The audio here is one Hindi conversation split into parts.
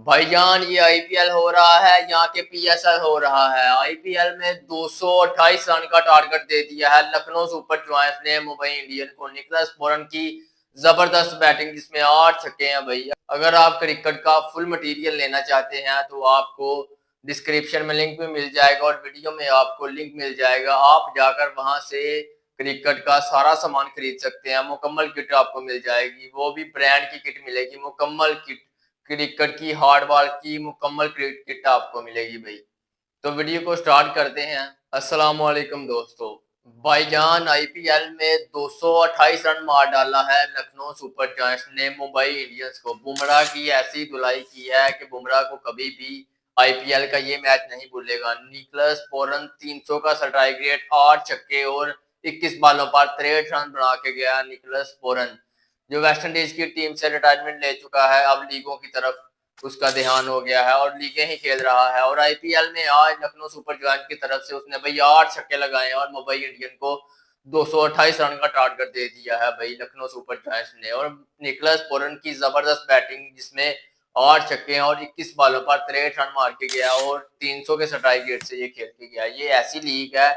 भाईजान ये आईपीएल हो रहा है, यहाँ के पीएसएल हो रहा है। आईपीएल में 228 रन का टारगेट दे दिया है लखनऊ सुपर जायंट्स ने मुंबई इंडियंस को। निकलस पूरन की जबरदस्त बैटिंग जिसमें 8 छक्के हैं भैया। अगर आप क्रिकेट का फुल मटेरियल लेना चाहते हैं तो आपको डिस्क्रिप्शन में लिंक भी मिल जाएगा और वीडियो में आपको लिंक मिल जाएगा। आप जाकर वहां से क्रिकेट का सारा सामान खरीद सकते हैं। मुकम्मल किट आपको मिल जाएगी, वो भी ब्रांड की किट मिलेगी। मुकम्मल किट क्रिकेट की हार्ड बॉल की मुकम्मल किट आपको मिलेगी भाई। तो वीडियो को स्टार्ट करते हैं। अस्सलाम वालेकुम दोस्तों। भाईजान आईपीएल में 228 रन मार डाला है लखनऊ सुपर जायंट्स ने मुंबई इंडियंस को। बुमराह की ऐसी धुलाई की है कि बुमराह को कभी भी आईपीएल का ये मैच नहीं भूलेगा। निकलस पोरन 300 का स्ट्राइक रेट, 8 छक्के और 21 बालों पर 63 रन बना के गया। निकलस पोरन जो वेस्ट इंडीज की टीम से रिटायरमेंट ले चुका है, अब लीगों की तरफ उसका ध्यान हो गया है और लीगें ही खेल रहा है। और आईपीएल में आज लखनऊ सुपर जायंट्स की तरफ से उसने भाई 8 छक्के लगाए और मुंबई इंडियन को 228 रन का टारगेट दे दिया है भाई लखनऊ सुपर जायंट्स ने। और निकलस पोरन की जबरदस्त बैटिंग जिसमें 8 छक्के और 21 बालों पर 63 रन मार के गया और 300 के स्ट्राइक रेट से ये खेल के गया। ये ऐसी लीग है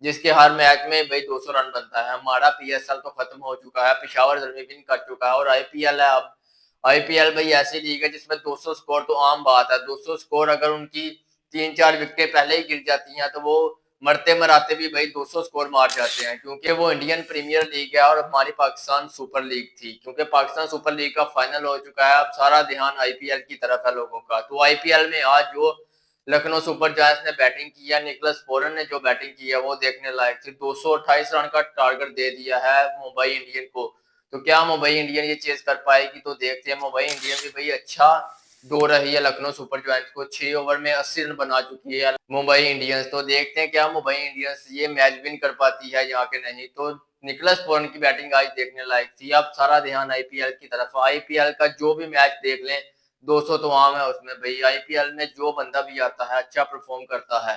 जिसके हर मैच में भाई 200 रन बनता है। हमारा पीएसएल तो खत्म हो चुका है, पेशावर जलवे विन कर चुका है और आईपीएल है अब। आईपीएल भाई ऐसी लीग है जिसमें 200 स्कोर तो आम बात है। 200 स्कोर अगर उनकी 3-4 विकेटें पहले ही गिर जाती हैं तो वो मरते मराते भी भाई 200 स्कोर मार जाते हैं, क्योंकि वो इंडियन प्रीमियर लीग है और हमारी पाकिस्तान सुपर लीग थी। क्योंकि पाकिस्तान सुपर लीग का फाइनल हो चुका है, अब सारा ध्यान आईपीएल की तरफ है लोगों का। तो आईपीएल में आज जो लखनऊ सुपर जायंट्स ने बैटिंग की है, निकलस पोरन ने जो बैटिंग की है वो देखने लायक थी। 228 रन का टारगेट दे दिया है मुंबई इंडियन को। तो क्या मुंबई इंडियन ये चेज कर पाएगी? तो देखते हैं। मुंबई इंडियन भी भाई अच्छा दो रही है लखनऊ सुपर जायंट्स को। 6 ओवर में 80 रन बना चुकी है मुंबई इंडियंस। तो देखते हैं क्या मुंबई इंडियंस ये मैच विन कर पाती है यहाँ के नहीं। तो निकलस पोरन की बैटिंग आज देखने लायक थी। अब सारा ध्यान आईपीएल की तरफ। आईपीएल का जो भी मैच देख लें 200 तो आम है उसमें भाई। आईपीएल में जो बंदा भी आता है अच्छा परफॉर्म करता है।